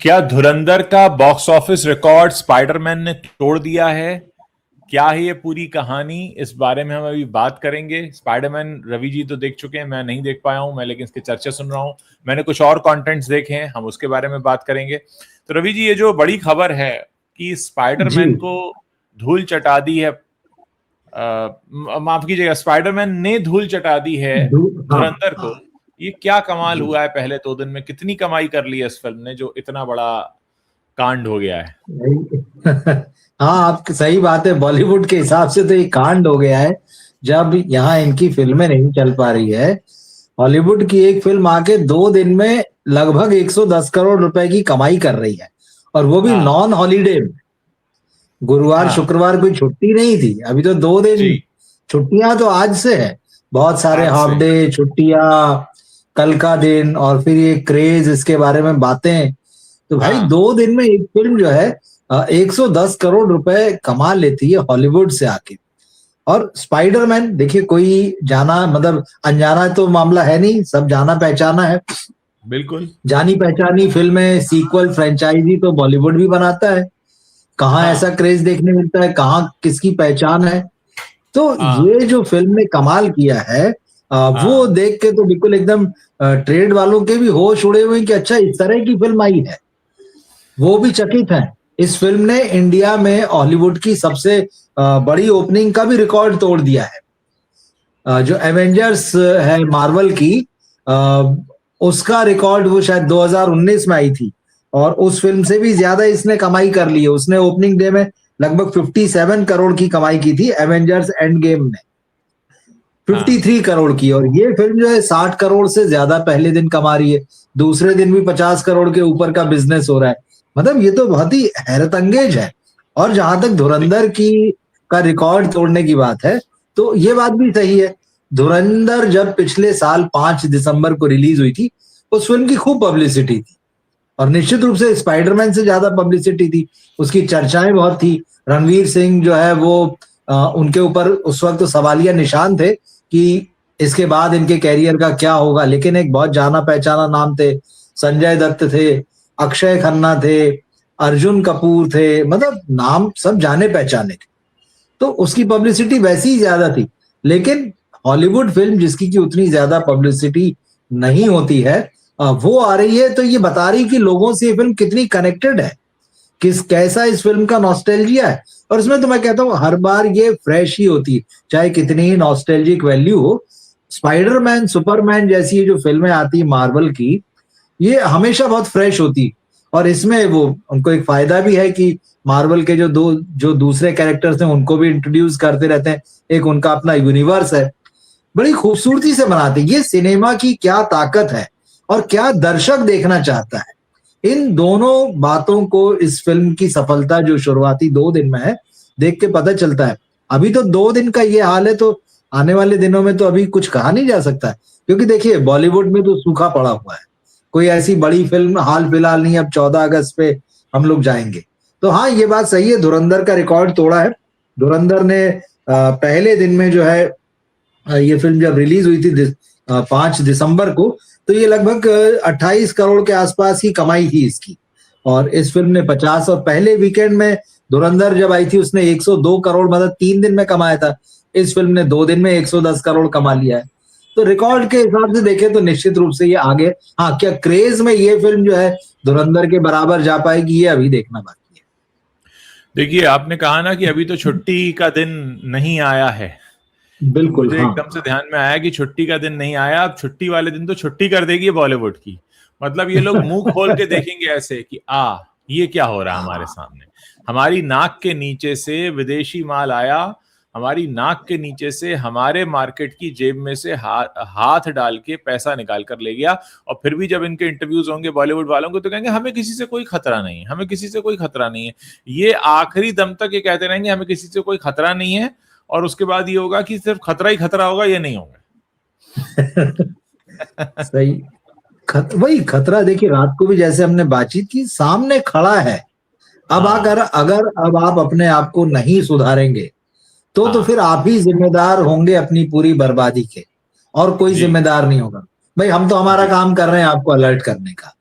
क्या धुरंधर का box office record Spiderman ने तोड़ दिया है? क्या है ये पूरी कहानी? इस बारे में हम अभी बात करेंगे। स्पाइडरमैन रवि जी तो देख चुके हैं, मैं नहीं देख पाया हूं, मैं लेकिन इसके चर्चे सुन रहा हूं। मैंने कुछ और कंटेंट्स देखे हैं, हम उसके बारे में बात करेंगे। तो रवि जी, ये जो बड़ी खबर है कि जी। स्पाइडरमैन को धूल चटा दी है, माफ कीजिएगा, स्पाइडरमैन ने धूल चटा दी है हाँ। धुरंधर को। ये क्या कमाल जी। हुआ है? पहले 2 दिन में कितनी कमाई कर ली है इस फिल्म ने, जो इतना बड़ा कांड हो गया है? हाँ, आपकी सही बात है। बॉलीवुड के हिसाब से तो ये कांड हो गया है। जब यहाँ इनकी फिल्में नहीं चल पा रही है, हॉलीवुड की एक फिल्म आके 2 दिन में लगभग 110 करोड़ रुपए की कमाई कर रही है, और वो भी हाँ, नॉन हॉलीडे में। गुरुवार हाँ, शुक्रवार कोई छुट्टी नहीं थी। अभी तो 2 दिन जी, छुट्टियां तो आज से है। बहुत सारे आज हाफ से। डे छुट्टियां, कल का दिन, और फिर ये क्रेज, इसके बारे में बातें। तो भाई हाँ, 2 दिन में एक फिल्म जो है 110 करोड़ रुपए कमा लेती है हॉलीवुड से आके। और स्पाइडरमैन देखिए, कोई जाना मतलब अनजाना तो मामला है नहीं, सब जाना पहचाना है। बिल्कुल। जानी पहचानी फिल्में, सीक्वल, फ्रेंचाइजी तो बॉलीवुड भी बनाता है। कहाँ हाँ, ऐसा क्रेज देखने मिलता है, कहाँ किसकी पहचान है। तो हाँ, ये जो फिल्म ने कमाल किया है, वो हाँ, देख के तो बिल्कुल एकदम ट्रेड वालों के भी होश उड़े हुए हैं कि अच्छा, इस तरह की फिल्म आई है। वो भी चकित हैं। इस फिल्म ने इंडिया में हॉलीवुड की सबसे बड़ी ओपनिंग का भी रिकॉर्ड तोड़ दिया है। जो एवेंजर्स है मार्वल की, अ, उसका रिकॉर्ड वो शायद 2019 में आई थी, और उस फिल्म से भी ज्यादा इसने कमाई कर ली है। उसने ओपनिंग डे में लगभग 57 करोड़ की कमाई की थी, एवेंजर्स एंड गेम ने हाँ, 53 करोड़ की। और ये फिल्म जो है 60 करोड़ से ज्यादा पहले दिन कमा रही है। दूसरे दिन भी 50 करोड़ के ऊपर का बिजनेस हो रहा है। मतलब ये तो बहुत ही हैरत अंगेज है। और जहां तक धुरंधर की का रिकॉर्ड तोड़ने की बात है, तो ये बात भी सही है। धुरंधर जब पिछले साल 5 दिसंबर को रिलीज हुई थी, उस फिल्म की खूब पब्लिसिटी थी, और निश्चित रूप से स्पाइडरमैन से ज्यादा पब्लिसिटी थी। उसकी चर्चाएं बहुत थी। रणवीर सिंह जो है वो उनके ऊपर उस वक्त तो सवालिया निशान थे कि इसके बाद इनके कैरियर का क्या होगा। लेकिन एक बहुत जाना पहचाना नाम थे। संजय दत्त थे, अक्षय खन्ना थे, अर्जुन कपूर थे, मतलब नाम सब जाने पहचाने थे। तो उसकी पब्लिसिटी वैसी ही ज्यादा थी। लेकिन हॉलीवुड फिल्म जिसकी की उतनी ज्यादा पब्लिसिटी नहीं होती है, वो आ रही है, तो ये बता रही कि लोगों से ये फिल्म कितनी कनेक्टेड है, किस कैसा इस फिल्म का नॉस्टैल्जिया है। और इसमें तो मैं कहता हूँ हर बार ये फ्रेश ही होती है, चाहे कितनी ही नॉस्टैल्जिक वैल्यू हो। स्पाइडरमैन, सुपरमैन जैसी ये जो फिल्में आती है मार्वल की, ये हमेशा बहुत फ्रेश होती है। और इसमें वो उनको एक फायदा भी है कि मार्वल के जो दूसरे कैरेक्टर्स हैं उनको भी इंट्रोड्यूस करते रहते हैं। एक उनका अपना यूनिवर्स है, बड़ी खूबसूरती से बनाते हैं। ये सिनेमा की क्या ताकत है, और क्या दर्शक देखना चाहता है, इन दोनों बातों को इस फिल्म की सफलता जो शुरुआती 2 दिन में है, देख के पता चलता है। अभी तो 2 दिन का ये हाल है, तो आने वाले दिनों में तो अभी कुछ कहा नहीं जा सकता है। क्योंकि देखिए, बॉलीवुड में तो सूखा पड़ा हुआ है। कोई ऐसी बड़ी फिल्म हाल फिलहाल नहीं। अब 14 अगस्त पे हम लोग जाएंगे। तो हाँ, ये बात सही है, धुरंधर का रिकॉर्ड तोड़ा है। धुरंधर ने पहले दिन में जो है, ये फिल्म जब रिलीज हुई थी 5 दिसंबर को, तो ये लगभग 28 करोड़ के आसपास की कमाई थी इसकी। और इस फिल्म ने 50, और पहले वीकेंड में धुरंधर जब आई थी उसने 102 करोड़, मतलब 3 दिन में कमाया था। इस फिल्म ने 2 दिन में 110 करोड़ कमा लिया है। तो रिकॉर्ड के हिसाब से देखें तो निश्चित रूप से ये आगे। हाँ, क्या क्रेज में ये फिल्म जो है धुरंधर के बराबर जा पाएगी, ये अभी देखना बाकी है। देखिए, आपने कहा ना कि अभी तो छुट्टी का दिन नहीं आया है, तो बिल्कुल, मुझे हाँ। एकदम से ध्यान में आया कि छुट्टी का दिन नहीं आया। अब छुट्टी वाले दिन तो छुट्टी कर देगी बॉलीवुड की। मतलब ये लोग मुंह खोल के देखेंगे ऐसे कि ये क्या हो रहा है हमारे सामने। हमारी नाक के नीचे से विदेशी माल आया, हमारी नाक के नीचे से हमारे मार्केट की जेब में से हाथ डाल के पैसा निकाल कर ले गया। और फिर भी जब इनके इंटरव्यूज होंगे बॉलीवुड वालों को, तो कहेंगे हमें किसी से कोई खतरा नहीं है, हमें किसी से कोई खतरा नहीं है। ये आखिरी दम तक ये कहते रहेंगे हमें किसी से कोई खतरा नहीं है। और उसके बाद ये होगा कि सिर्फ खतरा ही खतरा होगा, ये नहीं होगा। सही। वही खतरा देखिए, रात को भी जैसे हमने बातचीत की, सामने खड़ा है। अब हाँ, अगर अगर अब आप अपने आप को नहीं सुधारेंगे, तो हाँ, फिर आप ही जिम्मेदार होंगे अपनी पूरी बर्बादी के, और कोई जी, जिम्मेदार नहीं होगा। भाई हम तो हमारा जी, काम कर रहे हैं आपको अलर्ट करने का।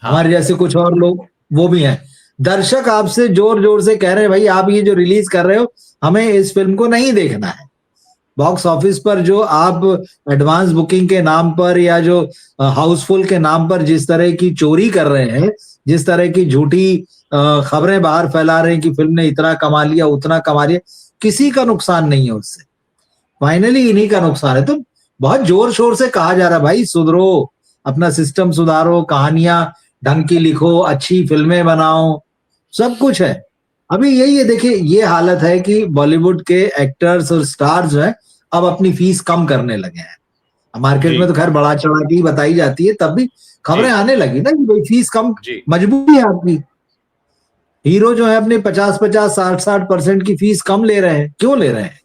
हमारे जैसे कुछ और लोग वो भी हैं। दर्शक आपसे जोर जोर से कह रहे हैं भाई आप ये जो रिलीज कर रहे हो हमें इस फिल्म को नहीं देखना है। बॉक्स ऑफिस पर जो आप एडवांस बुकिंग के नाम पर या जो हाउसफुल के नाम पर जिस तरह की चोरी कर रहे हैं, जिस तरह की झूठी खबरें बाहर फैला रहे हैं कि फिल्म ने इतना कमा लिया उतना कमा लिया, किसी का नुकसान नहीं है उससे, फाइनली इन्हीं का नुकसान है। तो बहुत जोर शोर से कहा जा रहा है भाई सुधरो, अपना सिस्टम सुधारो, कहानियां ढंग की लिखो, अच्छी फिल्में बनाओ, सब कुछ है। अभी यही है, देखिए ये हालत है कि बॉलीवुड के एक्टर्स और स्टार्स जो है अब अपनी फीस कम करने लगे हैं। मार्केट में तो खैर बढ़ा चढ़ा के ही बताई जाती है, तब भी खबरें आने लगी ना कि भाई फीस कम, मजबूरी है आपकी। हीरो जो है अपने 50-50, 60-60% की फीस कम ले रहे हैं, क्यों ले रहे हैं?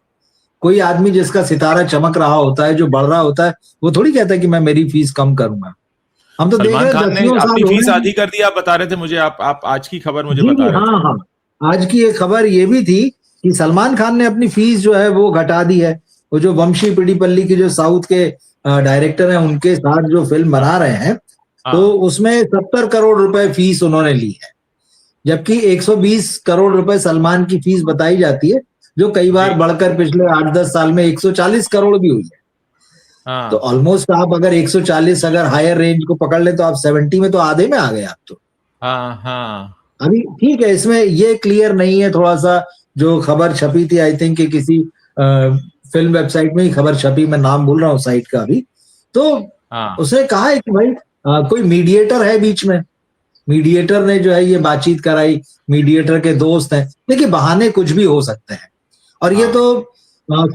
कोई आदमी जिसका सितारा चमक रहा होता है, जो बढ़ रहा होता है, वो थोड़ी कहता है कि मैं मेरी फीस कम करूंगा। हम तो देख रहे हैं दसियों साल अपनी फीस आधी कर दी, आप बता रहे थे मुझे, आप आज की खबर मुझे बता रहे थे। हाँ, आज की एक खबर ये भी थी कि सलमान खान ने अपनी फीस जो है वो घटा दी है। वो जो वंशी पिडीपल्ली की जो साउथ के डायरेक्टर हैं उनके साथ जो फिल्म बना रहे हैं, तो उसमें 70 करोड़ रुपए फीस उन्होंने ली है, जबकि 120 करोड़ रुपए सलमान की फीस बताई जाती है, जो कई बार बढ़कर पिछले 8-10 साल में 140 करोड़ भी हुई है। तो ऑलमोस्ट आप अगर 140 अगर हायर रेंज को पकड़ ले तो आप 70 में तो आधे में आ गए आप तो। अभी ठीक है, इसमें ये क्लियर नहीं है, थोड़ा सा जो खबर छपी थी आई थिंक किसी फिल्म वेबसाइट में ही खबर छपी, मैं नाम भूल रहा हूँ साइट का अभी, तो उसने कहा है कि भाई कोई मीडिएटर है बीच में, मीडिएटर ने जो है ये बातचीत कराई, मीडिएटर के दोस्त हैं। देखिए बहाने कुछ भी हो सकते हैं, और ये तो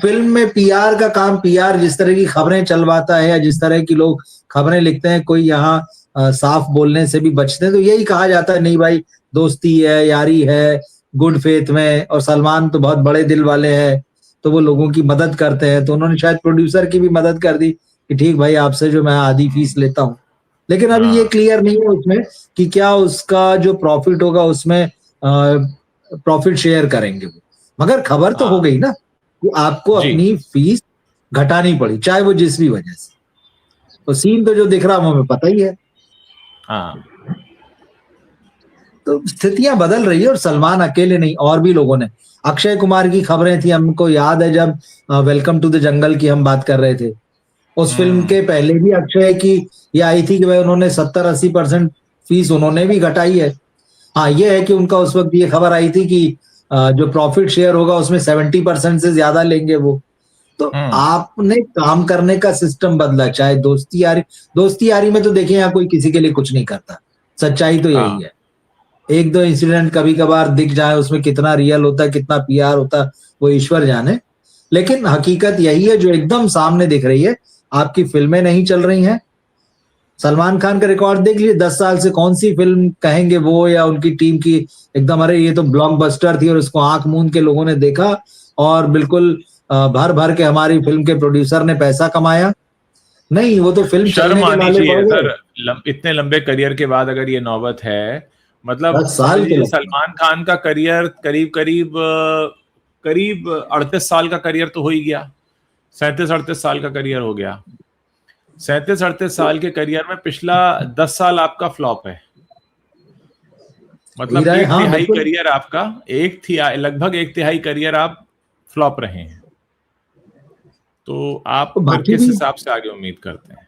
फिल्म में पीआर का काम, पीआर जिस तरह की खबरें चलवाता है या जिस तरह की लोग खबरें लिखते हैं, कोई यहाँ साफ बोलने से भी बचते हैं, तो यही कहा जाता है नहीं भाई दोस्ती है, यारी है, गुड फेथ में, और सलमान तो बहुत बड़े दिल वाले हैं तो वो लोगों की मदद करते हैं, तो उन्होंने शायद प्रोड्यूसर की भी मदद कर दी कि ठीक भाई आपसे जो मैं आधी फीस लेता हूँ। लेकिन अभी ये क्लियर नहीं है उसमें कि क्या उसका जो प्रॉफिट होगा उसमें प्रॉफिट शेयर करेंगे वो, मगर खबर तो हो गई ना कि आपको अपनी फीस घटानी पड़ी, चाहे वो जिस भी वजह से। तो सीन तो जो दिख रहा है हमें पता ही है। तो स्थितियां बदल रही है, और सलमान अकेले नहीं, और भी लोगों ने। अक्षय कुमार की खबरें थी, हमको याद है जब वेलकम टू द जंगल की हम बात कर रहे थे, उस फिल्म के पहले भी अक्षय की ये आई थी कि भाई उन्होंने 70-80% फीस उन्होंने भी घटाई है। हाँ ये है कि उनका उस वक्त ये खबर आई थी कि जो प्रॉफिट शेयर होगा उसमें 70% से ज्यादा लेंगे वो। तो आपने काम करने का सिस्टम बदला, चाहे दोस्ती यारी में तो देखिए यहाँ कोई किसी के लिए कुछ नहीं करता, सच्चाई तो यही है। एक दो इंसिडेंट कभी कभार दिख जाए, उसमें कितना रियल होता है कितना पीआर होता है वो ईश्वर जाने, लेकिन हकीकत यही है जो एकदम सामने दिख रही है। आपकी फिल्में नहीं चल रही हैं। सलमान खान का रिकॉर्ड देख लीजिए, 10 साल से कौन सी फिल्म कहेंगे वो या उनकी टीम की एकदम अरे ये तो ब्लॉकबस्टर थी और इसको आंख मूंद के लोगों ने देखा और बिल्कुल भर भर के हमारी फिल्म के प्रोड्यूसर ने पैसा कमाया। नहीं, वो तो फिल्म शर्म आनी चाहिए सर, इतने लंबे करियर के बाद अगर ये नौबत है, मतलब सलमान खान का करियर करीब 38 साल का करियर तो हो ही गया, 37-38 साल का करियर हो गया। 37-38 साल के करियर में पिछला 10 साल आपका फ्लॉप है, मतलब एक तिहाई करियर आपका, लगभग एक तिहाई करियर आप फ्लॉप रहे हैं। तो आप किस हिसाब से आगे उम्मीद करते हैं?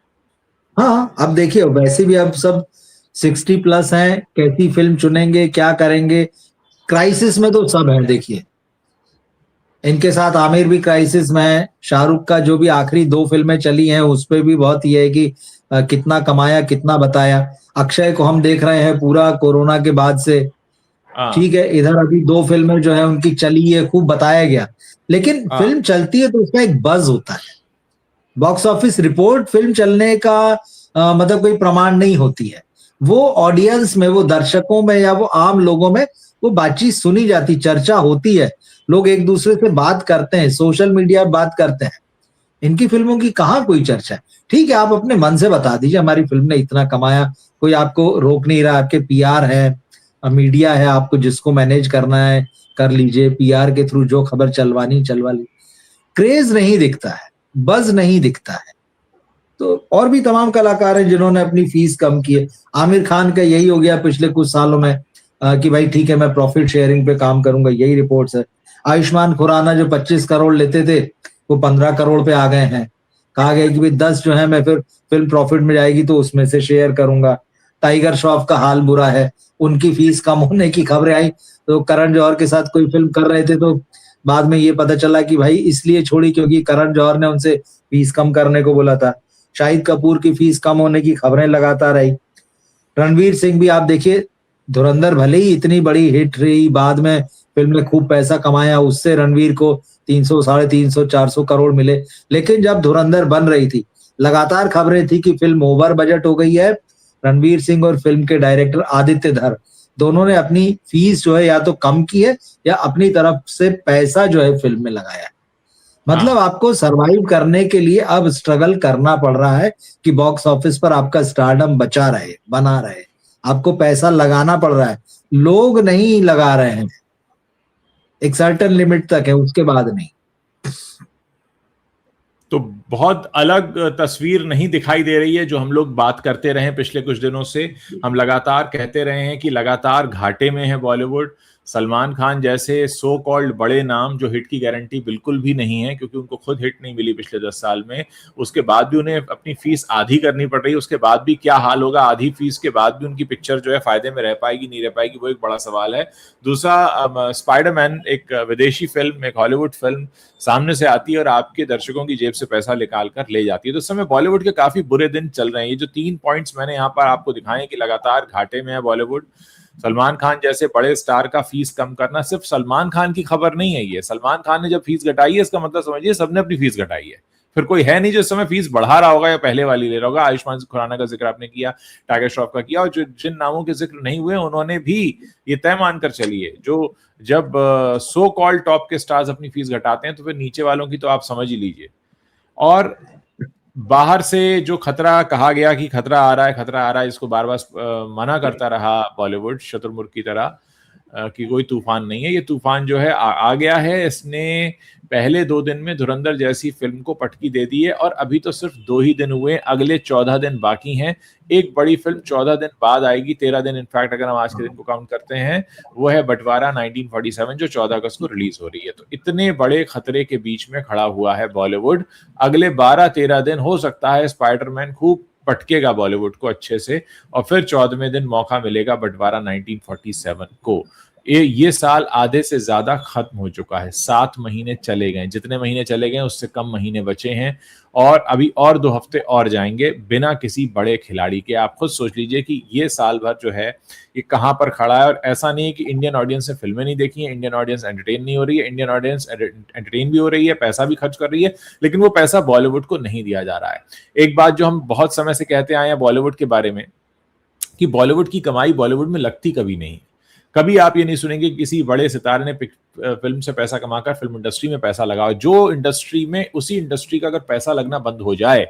हाँ अब देखिए वैसे भी अब सब 60+ हैं, कैसी फिल्म चुनेंगे, क्या करेंगे, क्राइसिस में तो सब है। देखिए इनके साथ आमिर भी क्राइसिस में है, शाहरुख का जो भी आखिरी 2 फिल्में चली हैं उस पर भी बहुत ये है कि कितना कमाया कितना बताया। अक्षय को हम देख रहे हैं पूरा कोरोना के बाद से, ठीक है, इधर अभी 2 फिल्में जो है उनकी चली है, खूब बताया गया, लेकिन फिल्म चलती है तो उसका एक बज होता है। बॉक्स ऑफिस रिपोर्ट फिल्म चलने का मतलब कोई प्रमाण नहीं होती है, वो ऑडियंस में, वो दर्शकों में या वो आम लोगों में वो बातचीत सुनी जाती, चर्चा होती है, लोग एक दूसरे से बात करते हैं, सोशल मीडिया पर बात करते हैं। इनकी फिल्मों की कहाँ कोई चर्चा है? ठीक है आप अपने मन से बता दीजिए हमारी फिल्म ने इतना कमाया, कोई आपको रोक नहीं रहा, आपके पीआर है, मीडिया है, आपको जिसको मैनेज करना है कर लीजिए, पीआर के थ्रू जो खबर चलवा ली। क्रेज नहीं दिखता है, बज नहीं दिखता है, तो और भी तमाम कलाकार हैं जिन्होंने अपनी फीस कम की है। आमिर खान का यही हो गया पिछले कुछ सालों में कि भाई ठीक है मैं प्रॉफिट शेयरिंग पे काम करूंगा, यही रिपोर्ट्स है। आयुष्मान खुराना जो 25 करोड़ लेते थे वो 15 करोड़ पे आ गए हैं। कहा गया कि भाई 10 जो है मैं फिर फिल्म प्रॉफिट में जाएगी तो उसमें से शेयर करूंगा। टाइगर श्रॉफ का हाल बुरा है, उनकी फीस कम होने की खबरें आई तो करण जौहर के साथ कोई फिल्म कर रहे थे तो बाद में ये पता चला कि भाई इसलिए छोड़ी क्योंकि करण जौहर ने उनसे फीस कम करने को बोला था। शाहिद कपूर की फीस कम होने की खबरें लगातार आई। रणवीर सिंह भी आप देखिए, धुरंधर भले ही इतनी बड़ी हिट रही, बाद में फिल्म ने खूब पैसा कमाया, उससे रणवीर को 300 350 400 करोड़ मिले, लेकिन जब धुरंधर बन रही थी लगातार खबरें थी कि फिल्म ओवर बजट हो गई है। रणवीर सिंह और फिल्म के डायरेक्टर आदित्य धर दोनों ने अपनी फीस जो है या तो कम की है या अपनी तरफ से पैसा जो है फिल्म में लगाया है। मतलब आपको सरवाइव करने के लिए अब स्ट्रगल करना पड़ रहा है कि बॉक्स ऑफिस पर आपका स्टारडम बचा रहे, बना रहे। आपको पैसा लगाना पड़ रहा है, लोग नहीं लगा रहे हैं, एक सर्टेन लिमिट तक है, उसके बाद नहीं। तो बहुत अलग तस्वीर नहीं दिखाई दे रही है जो हम लोग बात करते रहे पिछले कुछ दिनों से। हम लगातार कहते रहे हैं कि लगातार घाटे में है बॉलीवुड। सलमान खान जैसे सो कॉल्ड बड़े नाम जो हिट की गारंटी बिल्कुल भी नहीं है, क्योंकि उनको खुद हिट नहीं मिली पिछले 10 साल में, उसके बाद भी उन्हें अपनी फीस आधी करनी पड़ रही है। उसके बाद भी क्या हाल होगा, आधी फीस के बाद भी उनकी पिक्चर जो है फायदे में रह पाएगी नहीं रह पाएगी, वो एक बड़ा सवाल है। दूसरा, स्पाइडरमैन एक विदेशी फिल्म, एक हॉलीवुड फिल्म सामने से आती है और आपके दर्शकों की जेब से पैसा निकाल कर ले जाती है। तो इस समय बॉलीवुड के काफी बुरे दिन चल रहे हैं। ये जो 3 पॉइंट्स मैंने यहाँ पर आपको दिखाए कि लगातार घाटे में है बॉलीवुड। सलमान खान जैसे बड़े स्टार का फीस कम करना, सिर्फ सलमान खान की खबर नहीं है ये। सलमान खान ने जब फीस घटाई है इसका मतलब समझिए सबने अपनी फीस घटाई है। फिर कोई है नहीं जो इस समय फीस बढ़ा रहा होगा या पहले वाली ले रहा होगा। आयुष्मान खुराना का जिक्र आपने किया, टाइगर श्रॉफ का किया, और जो जिन नामों के जिक्र नहीं हुए उन्होंने भी ये तय मानकर चलिए, जो जब सो कॉल्ड टॉप के स्टार्स अपनी फीस घटाते हैं तो फिर नीचे वालों की तो आप समझ ही लीजिए। और बाहर से जो खतरा कहा गया कि खतरा आ रहा है, खतरा आ रहा है, इसको बार बार मना करता रहा बॉलीवुड शुतुरमुर्ग की तरह कि कोई तूफान नहीं है। ये तूफान जो है आ गया है। इसने पहले 2 दिन में धुरंधर जैसी फिल्म को पटकी दे दी है और अभी तो सिर्फ 2 ही दिन हुए, अगले 14 दिन बाकी हैं। एक बड़ी फिल्म 14 दिन बाद आएगी, 13 दिन इनफैक्ट अगर हम आज के दिन को काउंट करते हैं, वो है बंटवारा 1947 जो 14 अगस्त को रिलीज हो रही है। तो इतने बड़े खतरे के बीच में खड़ा हुआ है बॉलीवुड। अगले 12-13 दिन हो सकता है स्पाइडरमैन खूब पटकेगा बॉलीवुड को अच्छे से, और फिर 14वें दिन मौका मिलेगा बंटवारा 1947 को। ये साल आधे से ज्यादा खत्म हो चुका है। 7 महीने चले गए, जितने महीने चले गए उससे कम महीने बचे हैं, और अभी और 2 हफ्ते और जाएंगे बिना किसी बड़े खिलाड़ी के। आप खुद सोच लीजिए कि ये साल भर जो है ये कहां पर खड़ा है। और ऐसा नहीं है कि इंडियन ऑडियंस ने फिल्में नहीं देखी है, इंडियन ऑडियंस एंटरटेन नहीं हो रही है, इंडियन ऑडियंस एंटरटेन भी हो रही है, पैसा भी खर्च कर रही है, लेकिन वो पैसा बॉलीवुड को नहीं दिया जा रहा है। एक बात जो हम बहुत समय से कहते आए हैं बॉलीवुड के बारे में, कि बॉलीवुड की कमाई बॉलीवुड में लगती कभी नहीं। कभी आप ये नहीं सुनेंगे किसी बड़े सितारे ने फिल्म से पैसा कमाकर फिल्म इंडस्ट्री में पैसा लगाओ। जो इंडस्ट्री में, उसी इंडस्ट्री का अगर पैसा लगना बंद हो जाए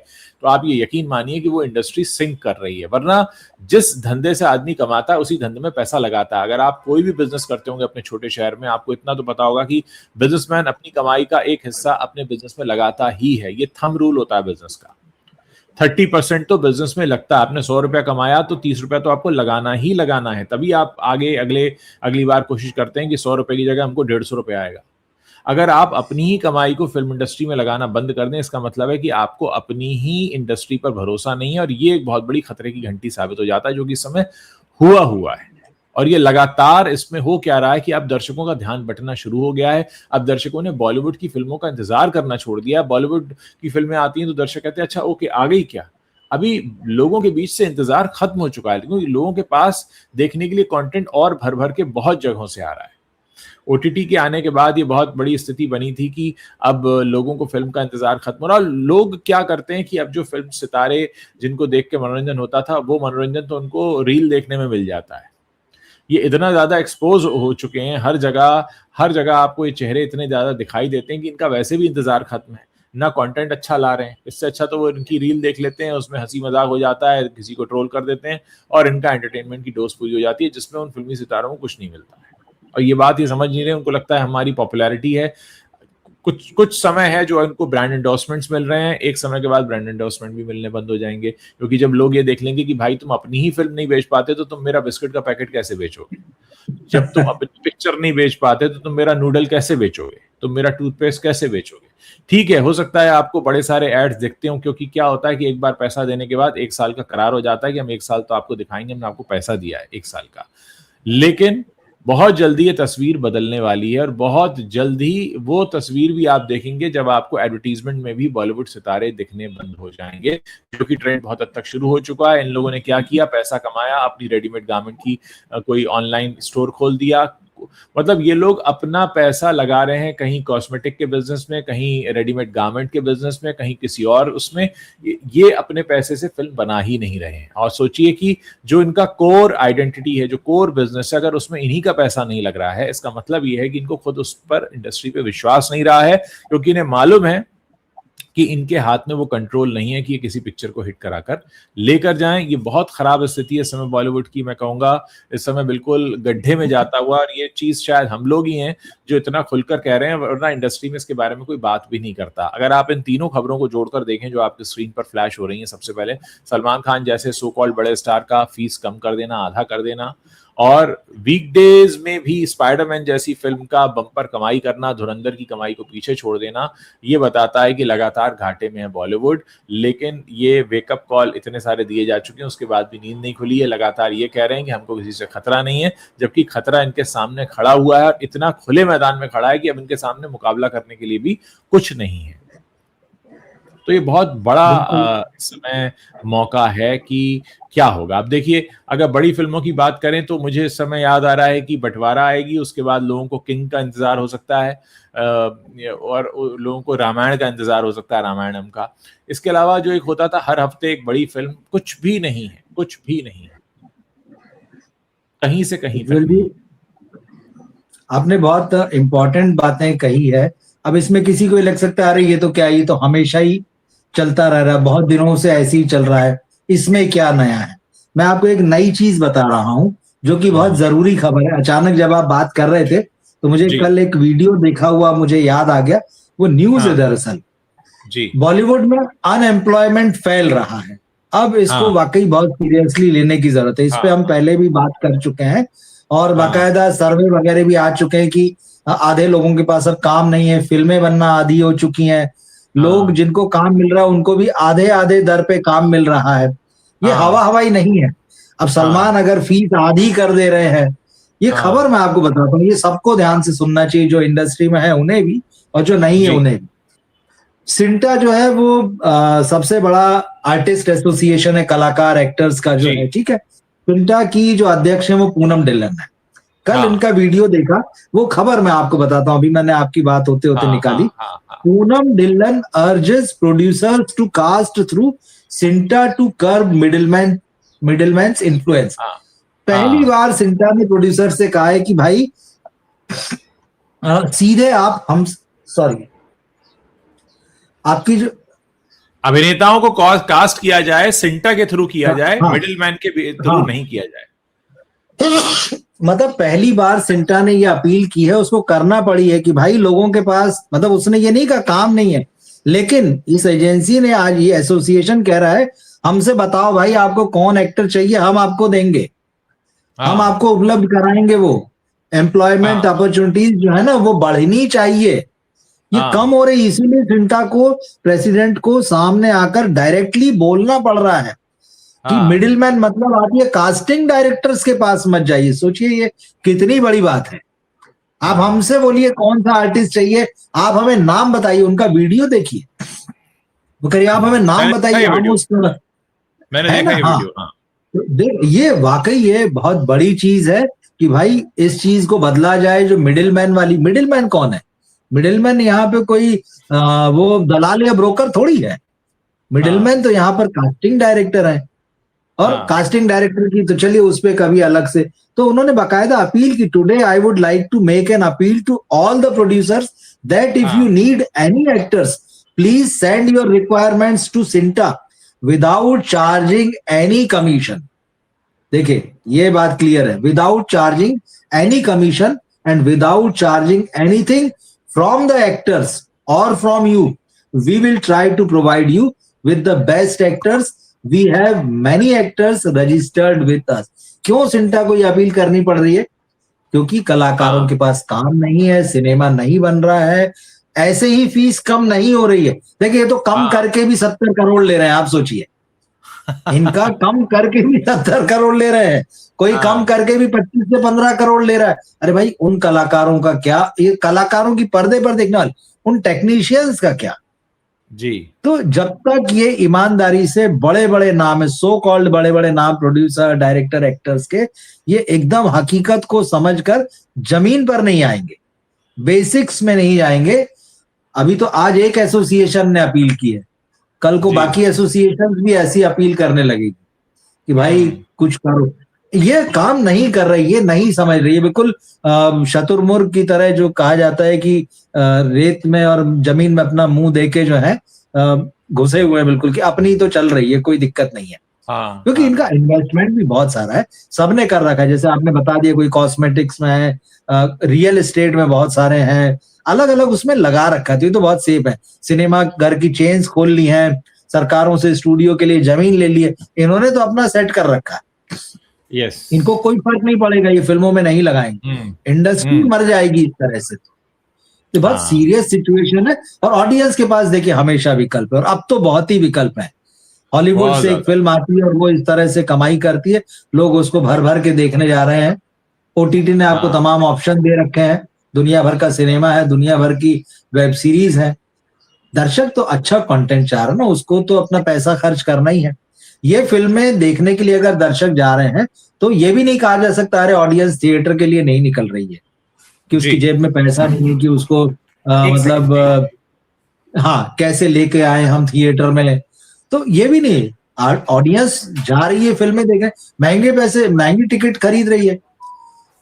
तो आप ये यकीन मानिए कि वो इंडस्ट्री सिंक कर रही है। वरना जिस धंधे से आदमी कमाता है उसी धंधे में पैसा लगाता है। अगर आप कोई भी बिजनेस करते होंगे अपने छोटे शहर में, आपको इतना तो पता होगा कि बिजनेसमैन अपनी कमाई का एक हिस्सा अपने बिजनेस में लगाता ही है। ये थंब रूल होता है बिजनेस का। 30% तो बिजनेस में लगता है। आपने 100 रुपया कमाया तो 30 रुपया तो आपको लगाना ही लगाना है, तभी आप आगे अगली बार कोशिश करते हैं कि 100 रुपए की जगह हमको 150 रुपया आएगा। अगर आप अपनी ही कमाई को फिल्म इंडस्ट्री में लगाना बंद कर दें, इसका मतलब है कि आपको अपनी ही इंडस्ट्री पर भरोसा नहीं है, और ये एक बहुत बड़ी खतरे की घंटी साबित हो जाता है, जो कि इस समय हुआ है। और ये लगातार इसमें हो क्या रहा है कि अब दर्शकों का ध्यान बटना शुरू हो गया है। अब दर्शकों ने बॉलीवुड की फिल्मों का इंतजार करना छोड़ दिया। बॉलीवुड की फिल्में आती हैं तो दर्शक कहते हैं अच्छा ओके आ गई क्या। अभी लोगों के बीच से इंतजार खत्म हो चुका है, क्योंकि लोगों के पास देखने के लिए कंटेंट और भर भर के बहुत जगहों से आ रहा है। ओटीटी के आने के बाद ये बहुत बड़ी स्थिति बनी थी कि अब लोगों को फिल्म का इंतजार खत्म हो रहा है। लोग क्या करते हैं कि अब जो फिल्म सितारे जिनको देख के मनोरंजन होता था, वो मनोरंजन तो उनको रील देखने में मिल जाता है। ये इतना ज्यादा एक्सपोज हो चुके हैं, हर जगह आपको ये चेहरे इतने ज्यादा दिखाई देते हैं कि इनका वैसे भी इंतजार खत्म है। ना कंटेंट अच्छा ला रहे हैं, इससे अच्छा तो वो इनकी रील देख लेते हैं, उसमें हंसी मजाक हो जाता है, किसी को ट्रोल कर देते हैं, और इनका एंटरटेनमेंट की डोज पूरी हो जाती है, जिसमें उन फिल्मी सितारों को कुछ नहीं मिलता है। और ये बात ये समझ नहीं रहे, उनको लगता है हमारी पॉपुलैरिटी है। कुछ समय है जो इनको ब्रांड एंडोर्समेंट्स मिल रहे हैं, एक समय के बाद ब्रांड एंडोर्समेंट भी मिलने बंद हो जाएंगे, क्योंकि जब लोग ये देख लेंगे कि भाई तुम अपनी ही फिल्म नहीं बेच पाते तो तुम मेरा बिस्किट का पैकेट कैसे बेचोगे, जब तुम अपनी पिक्चर नहीं बेच पाते तो तुम मेरा नूडल कैसे बेचोगे, तुम मेरा टूथपेस्ट कैसे बेचोगे। ठीक है, हो सकता है आपको बड़े सारे एड्स दिखते हो, क्योंकि क्या होता है कि एक बार पैसा देने के बाद 1 साल का करार हो जाता है कि हम 1 साल तो आपको दिखाएंगे, हमने आपको पैसा दिया है 1 साल का। लेकिन बहुत जल्दी ये तस्वीर बदलने वाली है, और बहुत जल्दी वो तस्वीर भी आप देखेंगे जब आपको एडवर्टीजमेंट में भी बॉलीवुड सितारे दिखने बंद हो जाएंगे, जो कि ट्रेंड बहुत हद तक शुरू हो चुका है। इन लोगों ने क्या किया, पैसा कमाया, अपनी रेडीमेड गारमेंट की कोई ऑनलाइन स्टोर खोल दिया। मतलब ये लोग अपना पैसा लगा रहे हैं कहीं कॉस्मेटिक के बिजनेस में, कहीं रेडीमेड गारमेंट के बिजनेस में, कहीं किसी और उसमें। ये अपने पैसे से फिल्म बना ही नहीं रहे हैं। और सोचिए कि जो इनका कोर आइडेंटिटी है, जो कोर बिजनेस है, अगर उसमें इन्हीं का पैसा नहीं लग रहा है, इसका मतलब ये है कि इनको खुद उस पर, इंडस्ट्री पे विश्वास नहीं रहा है, क्योंकि इन्हें मालूम है कि इनके हाथ में वो कंट्रोल नहीं है कि ये किसी पिक्चर को हिट कराकर लेकर जाएं। ये बहुत खराब स्थिति है इस समय बॉलीवुड की। मैं कहूंगा इस समय बिल्कुल गड्ढे में जाता हुआ, और ये चीज शायद हम लोग ही हैं जो इतना खुलकर कह रहे हैं, वरना इंडस्ट्री में इसके बारे में कोई बात भी नहीं करता। अगर आप इन तीनों खबरों को जोड़कर देखें जो आपकी स्क्रीन पर फ्लैश हो रही है, सबसे पहले सलमान खान जैसे सो कॉल्ड बड़े स्टार का फीस कम कर देना, आधा कर देना, और वीकडेज में भी स्पाइडरमैन जैसी फिल्म का बम्पर कमाई करना, धुरंधर की कमाई को पीछे छोड़ देना, ये बताता है कि लगातार घाटे में है बॉलीवुड। लेकिन ये वेकअप कॉल इतने सारे दिए जा चुके हैं, उसके बाद भी नींद नहीं खुली है। लगातार ये कह रहे हैं कि हमको किसी से खतरा नहीं है, जबकि खतरा इनके सामने खड़ा हुआ है, और इतना खुले मैदान में खड़ा है कि अब इनके सामने मुकाबला करने के लिए भी कुछ नहीं है। तो ये बहुत बड़ा समय मौका है कि क्या होगा। अब देखिए, अगर बड़ी फिल्मों की बात करें तो मुझे इस समय याद आ रहा है कि बंटवारा आएगी, उसके बाद लोगों को किंग का इंतजार हो सकता है, और लोगों को रामायण का इंतजार हो सकता है, रामायणम का। इसके अलावा जो एक होता था हर हफ्ते एक बड़ी फिल्म, कुछ भी नहीं है, कुछ भी नहीं है, कहीं से कहीं तक नहीं। आपने बहुत इंपॉर्टेंट बातें कही है। अब इसमें किसी को लग सकता है अरे ये तो क्या, ये तो हमेशा ही चलता रह रहा है, बहुत दिनों से ऐसे ही चल रहा है, इसमें क्या नया है। मैं आपको एक नई चीज बता रहा हूं जो कि बहुत जरूरी खबर है। अचानक जब आप बात कर रहे थे तो मुझे कल एक वीडियो देखा हुआ मुझे याद आ गया, वो न्यूज है दरअसल। बॉलीवुड में अनएम्प्लॉयमेंट फैल रहा है, अब इसको वाकई बहुत सीरियसली लेने की जरूरत है। इस पे हम पहले भी बात कर चुके हैं, और बाकायदा सर्वे वगैरह भी आ चुके हैं कि आधे लोगों के पास अब काम नहीं है, फिल्में बनना आधी हो चुकी हैं, लोग जिनको काम मिल रहा है उनको भी आधे आधे दर पे काम मिल रहा है। ये हवा हवाई नहीं है। अब सलमान अगर फीस आधी कर दे रहे हैं, ये खबर मैं आपको बताता हूँ, ये सबको ध्यान से सुनना चाहिए, जो इंडस्ट्री में है उन्हें भी और जो नहीं है उन्हें भी। सिंटा जो है वो सबसे बड़ा आर्टिस्ट एसोसिएशन है, कलाकार एक्टर्स का जो है, ठीक है। सिंटा की जो अध्यक्ष है वो पूनम ढिल्लन है। कल इनका वीडियो देखा, वो खबर मैं आपको बताता हूँ, अभी मैंने आपकी बात होते होते निकाली। Poonam Dhillon urges producers to cast through CINTAA to curb middleman's influence. पहली बार सिंटा ने प्रोड्यूसर से कहा है कि भाई सीधे आप हम सॉरी आपकी जो अभिनेताओं को कास्ट किया जाए सिंटा के थ्रू किया जाए, मिडिलमैन के थ्रू नहीं किया जाए। मतलब पहली बार सिंटा ने ये अपील की है, उसको करना पड़ी है कि भाई लोगों के पास, मतलब उसने ये नहीं कहा काम नहीं है, लेकिन इस एजेंसी ने आज ये एसोसिएशन कह रहा है हमसे बताओ भाई आपको कौन एक्टर चाहिए, हम आपको देंगे, हम आपको उपलब्ध कराएंगे। वो एम्प्लॉयमेंट अपॉर्चुनिटीज जो है ना वो बढ़नी चाहिए, ये कम हो रही, इसीलिए सिंटा को, प्रेसिडेंट को सामने आकर डायरेक्टली बोलना पड़ रहा है कि मिडिलमैन, मतलब आप ये कास्टिंग डायरेक्टर्स के पास मत जाइए। सोचिए ये कितनी बड़ी बात है। आप हमसे बोलिए कौन सा आर्टिस्ट चाहिए, आप हमें नाम बताइए, उनका वीडियो देखिए, वो करिए आप हमें नाम बताइए, हम उसको मैंने देखा ये वीडियो। ये वाकई ये बहुत बड़ी चीज है कि भाई इस चीज को बदला जाए। जो मिडिलमैन वाली, मिडिलमैन कौन है? मिडिलमैन यहाँ पे कोई वो दलाल या ब्रोकर थोड़ी है। मिडिलमैन तो यहाँ पर कास्टिंग डायरेक्टर है, और कास्टिंग डायरेक्टर की तो चलिए उस पे कभी अलग से। तो उन्होंने बाकायदा अपील की, today I would like to make an appeal to all the producers that if you need any actors please send your requirements to CINTAA without charging any commission. देखिए ये बात क्लियर है, without charging any commission and without charging anything from the actors और from you we will try to provide you with the best actors. We have many actors registered with us. क्यों सिंटा को ये appeal करनी पड़ रही है? क्योंकि कलाकारों के पास काम नहीं है, सिनेमा नहीं बन रहा है, ऐसे ही फीस कम नहीं हो रही है. देखिए, ये तो कम करके भी 70 करोड़ ले रहे हैं, आप सोचिए. इनका कम करके भी 70 करोड़ ले रहे हैं, कोई कम करके भी 25 से 15 करोड़ ले रहा है. अरे भाई, उन कलाकारों का क्या, ये कलाकारों की पर्दे पर देखने वाले उन टेक्नीशियंस का क्या जी. तो जब तक ये ईमानदारी से बड़े बड़े नाम है, सो कॉल्ड बड़े बड़े नाम, प्रोड्यूसर, डायरेक्टर, एक्टर्स के, ये एकदम हकीकत को समझकर जमीन पर नहीं आएंगे, बेसिक्स में नहीं जाएंगे. अभी तो आज एक एसोसिएशन ने अपील की है, कल को बाकी एसोसिएशन भी ऐसी अपील करने लगेगी कि भाई कुछ करो. ये काम नहीं कर रही है, नहीं समझ रही है. बिल्कुल शतुरमुर्ग की तरह, जो कहा जाता है कि रेत में और जमीन में अपना मुंह देके जो है घुसे हुए हैं, बिल्कुल कि अपनी तो चल रही है, कोई दिक्कत नहीं है. क्योंकि इनका इन्वेस्टमेंट भी बहुत सारा है, सबने कर रखा है. जैसे आपने बता दिया, कोई कॉस्मेटिक्स में है, रियल एस्टेट में बहुत सारे हैं, अलग अलग उसमें लगा रखा है. तो ये तो बहुत सेफ है. सिनेमा घर की चेन्स खोल ली है, सरकारों से स्टूडियो के लिए जमीन ले ली है, इन्होंने तो अपना सेट कर रखा है. Yes. इनको कोई फर्क नहीं पड़ेगा, ये फिल्मों में नहीं लगाएंगे. इंडस्ट्री मर जाएगी इस तरह से. तो बहुत सीरियस सिचुएशन है. और ऑडियंस के पास देखिए हमेशा विकल्प है, और अब तो बहुत ही विकल्प है. हॉलीवुड से एक फिल्म आती है और वो इस तरह से कमाई करती है, लोग उसको भर भर के देखने जा रहे हैं. ओटीटी ने आपको तमाम ऑप्शन दे रखे हैं, दुनिया भर का सिनेमा है, दुनिया भर की वेब सीरीज है. दर्शक तो अच्छा कंटेंट चाह रहा है ना, उसको तो अपना पैसा खर्च करना ही है. ये फिल्में देखने के लिए अगर दर्शक जा रहे हैं, तो ये भी नहीं कहा जा सकता अरे ऑडियंस थिएटर के लिए नहीं निकल रही है, कि उसकी जेब में पैसा नहीं है, कि उसको मतलब हाँ कैसे लेके आए हम थिएटर में. तो ये भी नहीं, ऑडियंस जा रही है फिल्में देखने, महंगे पैसे, महंगी टिकट खरीद रही है.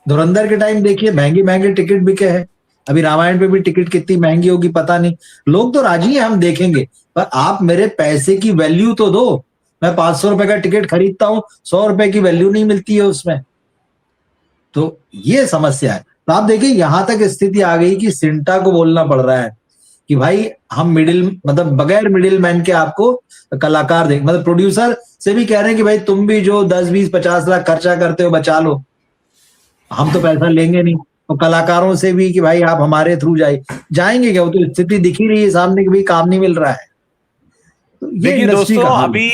धुरंधर के टाइम देखिए, महंगे महंगे टिकट बिके हैं. अभी रामायण पे भी टिकट कितनी महंगी होगी पता नहीं. लोग तो राजी हैं, हम देखेंगे, पर आप मेरे पैसे की वैल्यू तो दो. मैं 500 रुपए का टिकट खरीदता हूं, 100 रुपए की वैल्यू नहीं मिलती है उसमें. तो ये समस्या है. तो आप देखिए, यहां तक स्थिति आ गई कि सिंटा को बोलना पड़ रहा है कि भाई हम मतलब बगैर मिडिल मैन के आपको कलाकार दें. मतलब प्रोड्यूसर से भी कह रहे हैं कि भाई तुम भी जो 10, 20, 50 लाख खर्चा करते हो बचा लो, हम तो पैसा लेंगे नहीं. और कलाकारों से भी कि भाई आप हमारे थ्रू जाएंगे क्या? वो तो स्थिति दिख ही रही है सामने कि भाई काम नहीं मिल रहा है. तो ये दोस्तों, अभी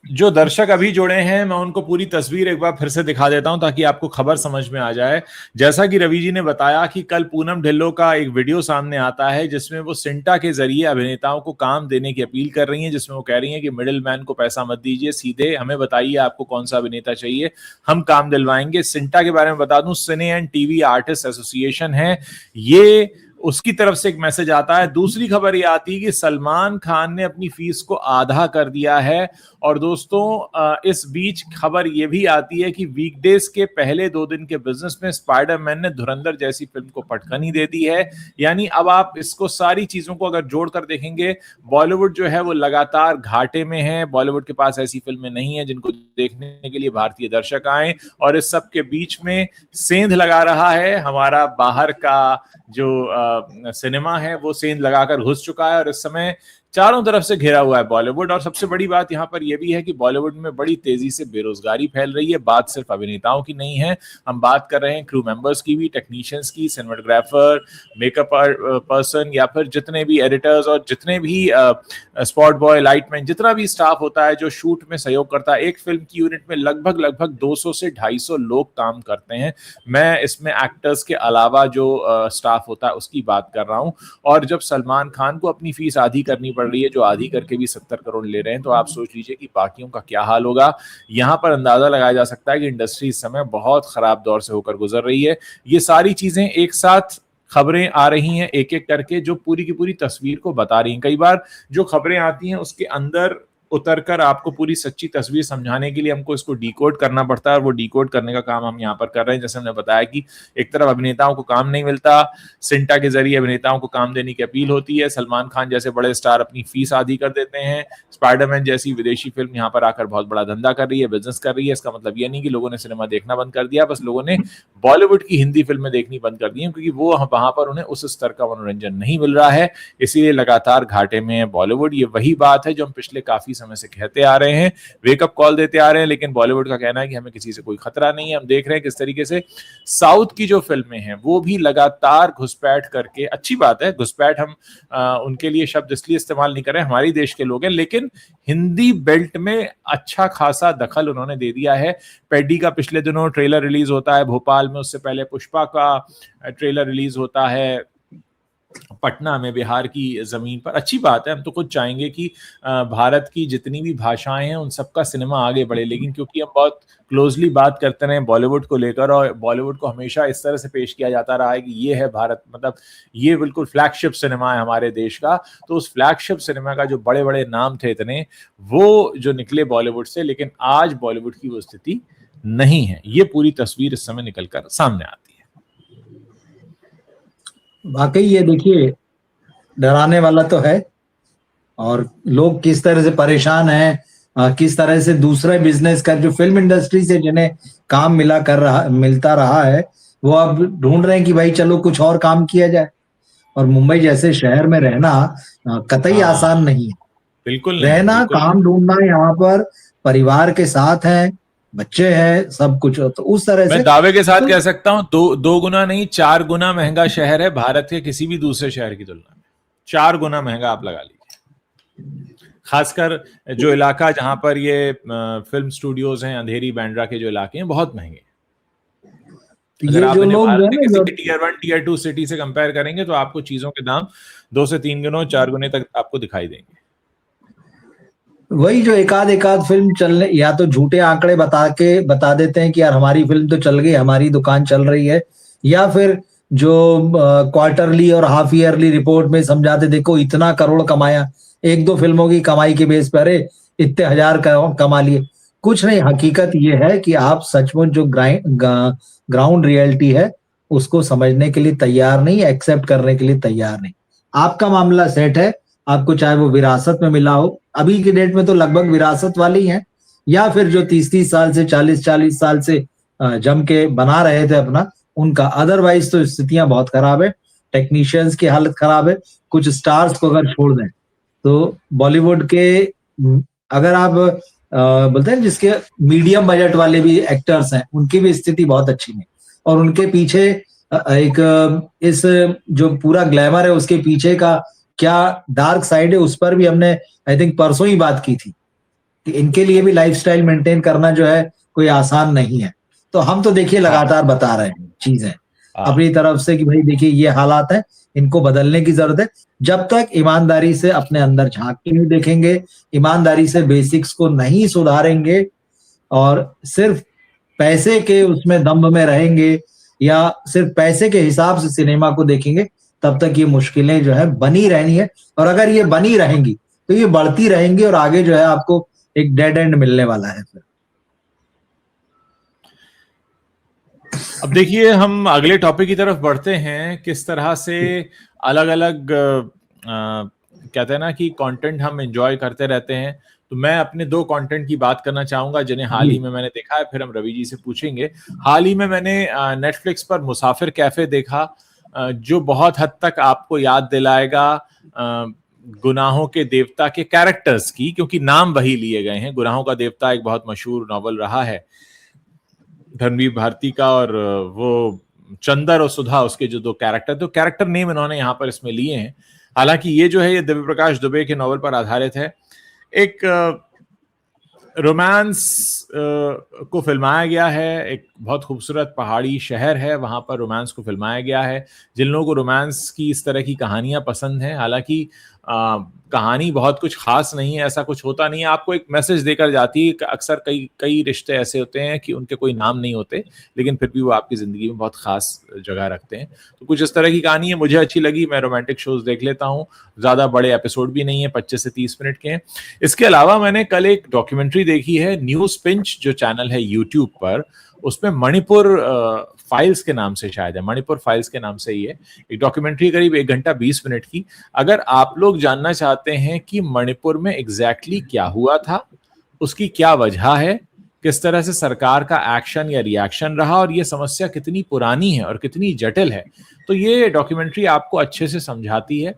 जो दर्शक अभी जुड़े हैं, मैं उनको पूरी तस्वीर एक बार फिर से दिखा देता हूं ताकि आपको खबर समझ में आ जाए. जैसा कि रवि जी ने बताया कि कल पूनम ढिल्लों का एक वीडियो सामने आता है जिसमें वो सिंटा के जरिए अभिनेताओं को काम देने की अपील कर रही हैं, जिसमें वो कह रही हैं कि मिडिल मैन को पैसा मत दीजिए, सीधे हमें बताइए आपको कौन सा अभिनेता चाहिए, हम काम दिलवाएंगे. सिंटा के बारे में बता दूं, सिने एंड टीवी आर्टिस्ट एसोसिएशन है ये, उसकी तरफ से एक मैसेज आता है. दूसरी खबर ये आती है कि सलमान खान ने अपनी फीस को आधा कर दिया है. और दोस्तों, इस बीच खबर ये भी आती है कि वीकडेज के पहले 2 दिन के बिजनेस में स्पाइडरमैन ने धुरंधर जैसी फिल्म को पटकनी दे दी है. यानी अब आप इसको सारी चीजों को अगर जोड़कर देखेंगे, बॉलीवुड जो है वो लगातार घाटे में है. बॉलीवुड के पास ऐसी फिल्में नहीं है जिनको देखने के लिए भारतीय दर्शक आए. और इस सब के बीच में सेंध लगा रहा है हमारा बाहर का जो सिनेमा है, वो सेंध लगाकर घुस चुका है और इस समय चारों तरफ से घिरा हुआ है बॉलीवुड. और सबसे बड़ी बात यहाँ पर यह भी है कि बॉलीवुड में बड़ी तेजी से बेरोजगारी फैल रही है. बात सिर्फ अभिनेताओं की नहीं है, हम बात कर रहे हैं क्रू मेंबर्स की भी, टेक्नीशियंस की, सिनेमेटोग्राफर, मेकअप पर्सन, या फिर जितने भी एडिटर्स और जितने भी स्पॉट बॉय, लाइटमैन, जितना भी स्टाफ होता है जो शूट में सहयोग करता है. एक फिल्म की यूनिट में लगभग 200 से 250 लोग काम करते हैं. मैं इसमें एक्टर्स के अलावा जो स्टाफ होता है उसकी बात कर रहा हूं. और जब सलमान खान को अपनी फीस आधी करनी पड़ रही है, जो आधी करके भी 70 करोड़ ले रहे हैं, तो आप सोच लीजिए कि बाकियों का क्या हाल होगा. यहां पर अंदाजा लगाया जा सकता है कि इंडस्ट्री इस समय बहुत खराब दौर से होकर गुजर रही है. ये सारी चीजें एक साथ खबरें आ रही हैं एक एक करके, जो पूरी की पूरी तस्वीर को बता रही हैं. कई बार जो खबरें आती हैं उसके अंदर उतरकर आपको पूरी सच्ची तस्वीर समझाने के लिए हमको इसको डिकोड करना पड़ता है, और वो डिकोड करने का काम हम यहाँ पर कर रहे हैं। जैसे हमने बताया कि एक तरफ अभिनेताओं को काम नहीं मिलता, सिंटा के जरिए अभिनेताओं को काम देने की अपील होती है, सलमान खान जैसे बड़े स्टार अपनी फीस आधी कर देते हैं, स्पाइडरमैन जैसी विदेशी फिल्म यहाँ पर आकर बहुत बड़ा धंधा कर रही है, बिजनेस कर रही है। इसका मतलब ये नहीं कि लोगों ने सिनेमा देखना बंद कर दिया, बस लोगों ने बॉलीवुड की हिंदी फिल्में देखनी बंद कर दी हैं, क्योंकि वो वहां पर उन्हें उस स्तर का मनोरंजन नहीं मिल रहा है, इसीलिए लगातार घाटे में है बॉलीवुड। ये वही बात है जो हम पिछले काफी समय से कहते आ रहे हैं, वेकअप कॉल देते आ रहे हैं, लेकिन बॉलीवुड का कहना है कि हमें किसी से कोई खतरा नहीं है। हम देख रहे हैं किस तरीके से साउथ की जो फिल्में हैं वो भी लगातार घुसपैठ करके, अच्छी बात है घुसपैठ, हम उनके लिए शब्द इसलिए इस्तेमाल नहीं कर रहे, हमारी देश के लोग हैं, लेकिन हिंदी बेल्ट में अच्छा खासा दखल उन्होंने दे दिया है। पेडी का पिछले दिनों ट्रेलर रिलीज होता है भोपाल में, उससे पहले पुष्पा का ट्रेलर रिलीज होता है पटना में, बिहार की जमीन पर। अच्छी बात है, हम तो खुद चाहेंगे कि भारत की जितनी भी भाषाएं हैं उन सबका सिनेमा आगे बढ़े, लेकिन क्योंकि हम बहुत क्लोजली बात करते रहे बॉलीवुड को लेकर, और बॉलीवुड को हमेशा इस तरह से पेश किया जाता रहा है कि ये है भारत, मतलब ये बिल्कुल फ्लैगशिप सिनेमा है हमारे देश का, तो उस फ्लैगशिप सिनेमा का जो बड़े बड़े नाम थे इतने, वो जो निकले बॉलीवुड से, लेकिन आज बॉलीवुड की वो स्थिति नहीं है। ये पूरी तस्वीर इस समय निकलकर सामने आती है। वाकई ये देखिए डराने वाला तो है, और लोग किस तरह से परेशान हैं, किस तरह से दूसरे बिजनेस कर, जो फिल्म इंडस्ट्री से जिन्हें काम मिलता रहा है, वो अब ढूंढ रहे हैं कि भाई चलो कुछ और काम किया जाए। और मुंबई जैसे शहर में रहना कतई आसान नहीं है, बिल्कुल रहना, बिल्कुल काम ढूंढना, यहाँ पर परिवार के साथ है, बच्चे हैं, सब कुछ, तो उस तरह से मैं दावे के साथ कह सकता हूं दो गुना नहीं 4 गुना महंगा शहर है भारत के किसी भी दूसरे शहर की तुलना में। 4 गुना महंगा आप लगा लीजिए, खासकर जो इलाका जहां पर ये फिल्म स्टूडियोज हैं, अंधेरी बांद्रा के जो इलाके हैं, बहुत महंगे। अगर आप इन्हें भारत के किसी टियर 1 टियर 2 सिटी से कंपेयर करेंगे तो आपको चीजों के दाम 2 से 3 गुना 4 गुने तक आपको दिखाई देंगे। वही जो एकाध फिल्म चलने, या तो झूठे आंकड़े बता देते हैं कि यार हमारी फिल्म तो चल गई, हमारी दुकान चल रही है, या फिर जो क्वार्टरली और हाफ ईयरली रिपोर्ट में समझाते देखो इतना करोड़ कमाया, एक दो फिल्मों की कमाई के बेस पर इतने हजार कमा लिए। कुछ नहीं, हकीकत ये है कि आप सचमुच जो ग्राउंड रियलिटी है उसको समझने के लिए तैयार नहीं, एक्सेप्ट करने के लिए तैयार नहीं। आपका मामला सेट है, आपको चाहे वो विरासत में मिला हो, अभी की डेट में तो लगभग विरासत वाली है, या फिर जो 30-30 साल से 40-40 साल से जम के बना रहे थे अपना, उनका। अदरवाइज तो स्थितियां बहुत खराब है, टेक्नीशियंस की हालत खराब है। कुछ स्टार्स को अगर छोड़ दें तो बॉलीवुड के, अगर आप बोलते हैं जिसके मीडियम बजट वाले भी एक्टर्स हैं, उनकी भी स्थिति बहुत अच्छी नहीं, और उनके पीछे एक इस जो पूरा ग्लैमर है उसके पीछे का क्या डार्क साइड है, उस पर भी हमने आई थिंक परसों ही बात की थी कि इनके लिए भी लाइफस्टाइल मेंटेन करना जो है कोई आसान नहीं है। तो हम तो देखिए लगातार बता रहे हैं चीजें अपनी तरफ से कि भाई देखिए ये हालात है, इनको बदलने की जरूरत है। जब तक ईमानदारी से अपने अंदर झांक के नहीं देखेंगे, ईमानदारी से बेसिक्स को नहीं सुधारेंगे, और सिर्फ पैसे के उसमें दम्भ में रहेंगे, या सिर्फ पैसे के हिसाब से सिनेमा को देखेंगे, तब तक ये मुश्किलें जो है बनी रहनी है। और अगर ये बनी रहेंगी तो ये बढ़ती रहेंगी, और आगे जो है आपको एक डेड एंड मिलने वाला है फिर। अब देखिए हम अगले टॉपिक की तरफ बढ़ते हैं, किस तरह से अलग अलग कहते हैं ना कि कंटेंट हम एंजॉय करते रहते हैं। तो मैं अपने 2 कंटेंट की बात करना चाहूंगा जिन्हें हाल ही में मैंने देखा है, फिर हम रवि जी से पूछेंगे। हाल ही में मैंने नेटफ्लिक्स पर मुसाफिर कैफे देखा, जो बहुत हद तक आपको याद दिलाएगा गुनाहों के देवता के कैरेक्टर्स की, क्योंकि नाम वही लिए गए हैं। गुनाहों का देवता एक बहुत मशहूर नॉवल रहा है धनवीर भारती का, और वो चंदर और सुधा उसके जो 2 कैरेक्टर, तो कैरेक्टर नेम इन्होंने यहाँ पर इसमें लिए हैं। हालांकि ये जो है ये दिव्य प्रकाश दुबे के नॉवल पर आधारित है। एक रोमांस को फिल्माया गया है, एक बहुत खूबसूरत पहाड़ी शहर है, वहां पर रोमांस को फिल्माया गया है। जिन लोगों को रोमांस की इस तरह की कहानियां पसंद हैं, हालांकि कहानी बहुत कुछ खास नहीं है, ऐसा कुछ होता नहीं है, आपको एक मैसेज देकर जाती है। अक्सर कई रिश्ते ऐसे होते हैं कि उनके कोई नाम नहीं होते, लेकिन फिर भी वो आपकी जिंदगी में बहुत खास जगह रखते हैं। तो कुछ इस तरह की कहानी है, मुझे अच्छी लगी। मैं रोमांटिक शोज देख लेता हूँ, ज्यादा बड़े एपिसोड भी नहीं है, 25 से 30 मिनट के हैं। इसके अलावा मैंने कल एक डॉक्यूमेंट्री देखी है, न्यूज पिंच जो चैनल है यूट्यूब पर, उसमें मणिपुर फाइल्स के नाम से, शायद है मणिपुर फाइल्स के नाम से ही है, एक डॉक्यूमेंट्री करीब 1 घंटा 20 मिनट की। अगर आप लोग जानना चाहते हैं कि मणिपुर में एग्जैक्टली क्या हुआ था, उसकी क्या वजह है, किस तरह से सरकार का एक्शन या रिएक्शन रहा, और ये समस्या कितनी पुरानी है और कितनी जटिल है, तो ये डॉक्यूमेंट्री आपको अच्छे से समझाती है।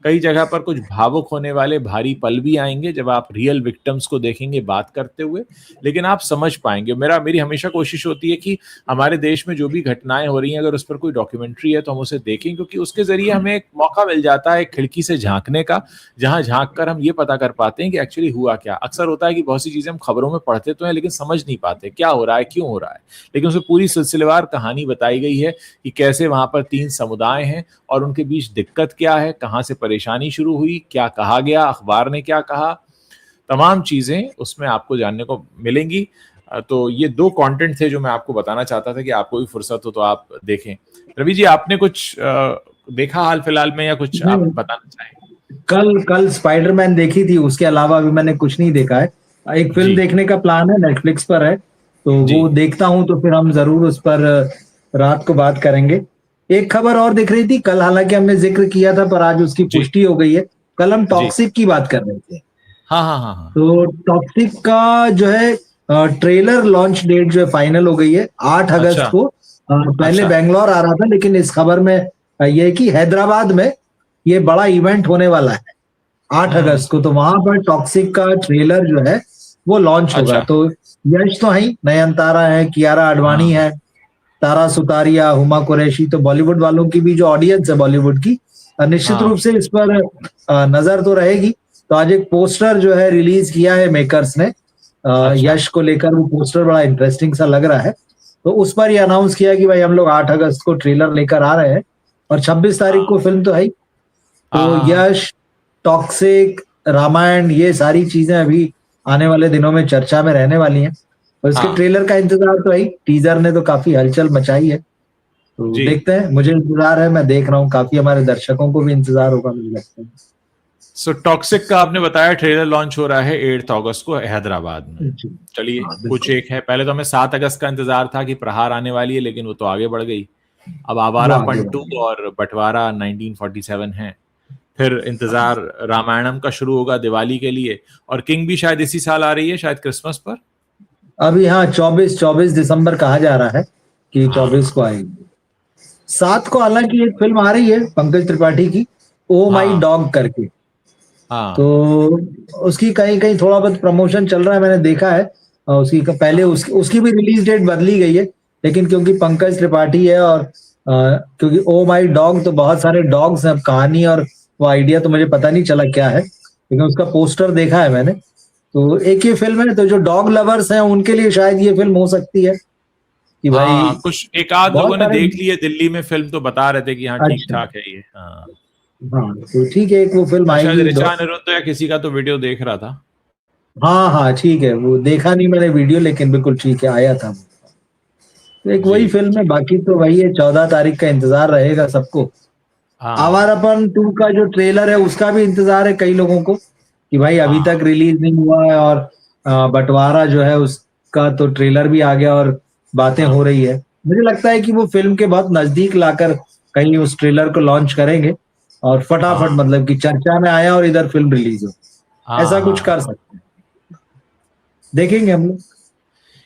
कई जगह पर कुछ भावुक होने वाले भारी पल भी आएंगे जब आप रियल विक्टिम्स को देखेंगे बात करते हुए, लेकिन आप समझ पाएंगे। मेरी हमेशा कोशिश होती है कि हमारे देश में जो भी घटनाएं हो रही हैं, अगर उस पर कोई डॉक्यूमेंट्री है तो हम उसे देखें, क्योंकि उसके जरिए हमें एक मौका मिल जाता है एक खिड़की से झांकने का, जहां झांक कर हम ये पता कर पाते हैं कि एक्चुअली हुआ क्या। अक्सर होता है कि बहुत सी चीजें हम खबरों में पढ़ते तो हैं, लेकिन समझ नहीं पाते क्या हो रहा है, क्यों हो रहा है। लेकिन उसमें पूरी सिलसिलेवार कहानी बताई गई है कि कैसे वहां पर 3 समुदाय हैं और उनके बीच दिक्कत क्या है, कहां से परेशानी शुरू हुई, क्या कहा गया, अखबार ने क्या कहा, तमाम चीजें उसमें आपको जानने को मिलेंगी। तो ये 2 कंटेंट थे जो मैं आपको बताना चाहता था कि आपको भी फुर्सत हो तो आप देखें। रवि जी, आपने कुछ देखा हाल फिलहाल में, या कुछ आप बताना चाहें? कल स्पाइडरमैन देखी थी, उसके अलावा अभी मैंने कुछ नहीं देखा है। एक फिल्म देखने का प्लान है, नेटफ्लिक्स पर है, तो वो देखता हूं, तो फिर हम जरूर उस पर रात को बात करेंगे। एक खबर और दिख रही थी कल, हालांकि हमने जिक्र किया था पर आज उसकी पुष्टि हो गई है। कल हम टॉक्सिक की बात कर रहे थे। हाँ। तो टॉक्सिक का जो है ट्रेलर लॉन्च डेट जो है फाइनल हो गई है 8 अगस्त को। पहले बेंगलोर आ रहा था, लेकिन इस खबर में यह है कि हैदराबाद में ये बड़ा इवेंट होने वाला है 8 अगस्त को, तो वहां पर टॉक्सिक का ट्रेलर जो है वो लॉन्च होगा। तो यश तो है, नयनतारा है, कियारा आडवाणी है, तारा सुतारिया, हुमा कुरैशी, तो बॉलीवुड वालों की भी जो ऑडियंस है बॉलीवुड की, निश्चित रूप से इस पर नजर तो रहेगी। तो आज एक पोस्टर जो है रिलीज किया है मेकर्स ने यश को लेकर, वो पोस्टर बड़ा इंटरेस्टिंग सा लग रहा है। तो उस पर ये अनाउंस किया कि भाई हम लोग 8 अगस्त को ट्रेलर लेकर आ रहे हैं, और 26 तारीख को फिल्म तो है। तो यश, टॉक्सिक, रामायण, ये सारी चीजें अभी आने वाले दिनों में चर्चा में रहने वाली हैं, और इसके ट्रेलर का इंतजार तो है। टीजर ने तो काफी हलचल मचाई है, तो देखते हैं। मुझे इंतजार है, मैं देख रहा हूँ, काफी हमारे दर्शकों को भी इंतजार होगा मुझे लगता है। सो टॉक्सिक का आपने बताया ट्रेलर लॉन्च हो रहा है 8 अगस्त को हैदराबाद में। चलिए, कुछ एक है, पहले तो हमें 7 अगस्त का इंतजार था कि प्रहार आने वाली है, लेकिन वो तो आगे बढ़ गई। अब आवारापन 2 और बंटवारा 1947 है। फिर इंतजार रामायणम का शुरू होगा दिवाली के लिए, और किंग भी शायद इसी साल आ रही है, शायद क्रिसमस पर। अभी हाँ, 24 दिसंबर कहा जा रहा है कि 24 को आएगी। 7 को हालांकि एक फिल्म आ रही है पंकज त्रिपाठी की, ओ माई डॉग करके। तो उसकी कहीं कहीं थोड़ा बहुत प्रमोशन चल रहा है, मैंने देखा है। उसकी पहले उसकी भी रिलीज डेट बदली गई है, लेकिन क्योंकि पंकज त्रिपाठी है और क्योंकि ओ माई डॉग, तो बहुत सारे डॉग्स हैं। कहानी और वो आइडिया तो मुझे पता नहीं चला क्या है, लेकिन उसका पोस्टर देखा है मैंने। तो एक ये फिल्म है, तो जो डॉग लवर्स हैं उनके लिए शायद ये फिल्म हो सकती है कि भाई कुछ एक आध लोगों ने देख ली है दिल्ली में फिल्म, तो बता रहे थे कि हाँ ठीक ठाक है ये। हाँ, तो ठीक है, एक वो फिल्म आएगी। ऋचा अनिरुद्ध या किसी का तो वीडियो देख रहा था। हाँ ठीक है, वो देखा नहीं मैंने वीडियो, लेकिन बिल्कुल ठीक है, आया था। तो एक वही फिल्म है, बाकी तो वही है। 14 तारीख का इंतजार रहेगा सबको। आवारापन 2 का जो ट्रेलर है उसका भी इंतजार है कई लोगों को कि भाई अभी तक रिलीज नहीं हुआ है, और बंटवारा जो है उसका तो ट्रेलर भी आ गया और बातें हो रही है। मुझे लगता है कि वो फिल्म के बहुत नजदीक लाकर कहीं उस ट्रेलर को लॉन्च करेंगे, और फटाफट मतलब कि चर्चा में आया और इधर फिल्म रिलीज हो, ऐसा कुछ कर सकते हैं। देखेंगे हम लोग,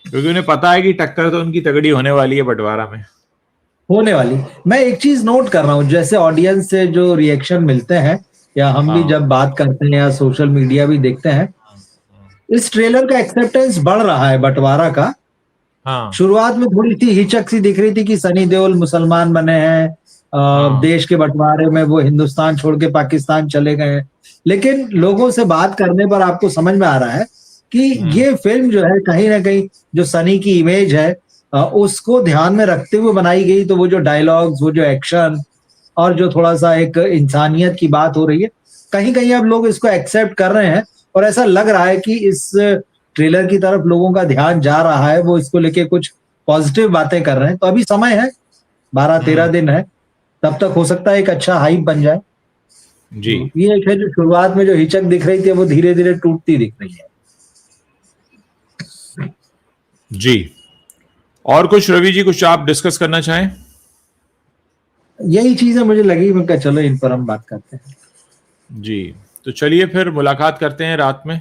क्योंकि उन्हें पता है कि टक्कर तो उनकी तगड़ी होने वाली है बंटवारा में, होने वाली। मैं एक चीज नोट कर रहा हूँ, जैसे ऑडियंस से जो रिएक्शन मिलते हैं, या हम भी जब बात करते हैं, या सोशल मीडिया भी देखते हैं, इस ट्रेलर का एक्सेप्टेंस बढ़ रहा है बंटवारा का। शुरुआत में थोड़ी सी हिचक सी दिख रही थी कि सनी देओल मुसलमान बने हैं, देश के बंटवारे में वो हिंदुस्तान छोड़ के पाकिस्तान चले गए हैं, लेकिन लोगों से बात करने पर आपको समझ में आ रहा है कि ये फिल्म जो है कहीं ना कहीं जो सनी की इमेज है उसको ध्यान में रखते हुए बनाई गई। तो वो जो डायलॉग्स, वो जो एक्शन, और जो थोड़ा सा एक इंसानियत की बात हो रही है, कहीं कहीं अब लोग इसको एक्सेप्ट कर रहे हैं और ऐसा लग रहा है कि इस ट्रेलर की तरफ लोगों का ध्यान जा रहा है, वो इसको लेके कुछ पॉजिटिव बातें कर रहे हैं। तो अभी समय है, 12-13 दिन है, तब तक हो सकता है एक अच्छा हाइप बन जाए जी। ये एक है जो शुरुआत में जो हिचक दिख रही थी वो धीरे धीरे टूटती दिख रही है। जी, और कुछ रवि जी, कुछ आप डिस्कस करना चाहें? यही चीजें मुझे लगी, मैं कहा चलो इन पर हम बात करते हैं। जी, तो चलिए फिर मुलाकात करते हैं रात में।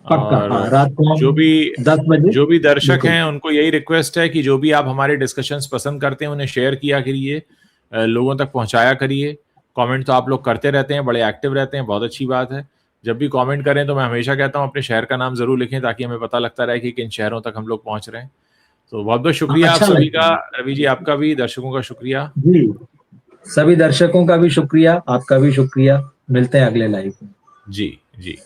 पक्का, और हाँ, रात को जो भी 10 बजे जो भी दर्शक बिल्कुल। हैं उनको यही रिक्वेस्ट है कि जो भी आप हमारे डिस्कशंस पसंद करते हैं उन्हें शेयर किया करिए, लोगों तक पहुंचाया करिए। कमेंट तो आप लोग करते रहते हैं, बड़े एक्टिव रहते हैं, बहुत अच्छी बात है। जब भी कमेंट करें तो मैं हमेशा कहता हूं अपने शहर का नाम जरूर लिखें ताकि हमें पता लगता रहे कि किन शहरों तक हम लोग पहुंच रहे हैं। तो बहुत बहुत शुक्रिया आप अच्छा सभी लगता का, है रवि जी आपका भी, दर्शकों का शुक्रिया। जी, सभी दर्शकों का भी शुक्रिया, आपका भी शुक्रिया। मिलते हैं अगले लाइव में। जी जी।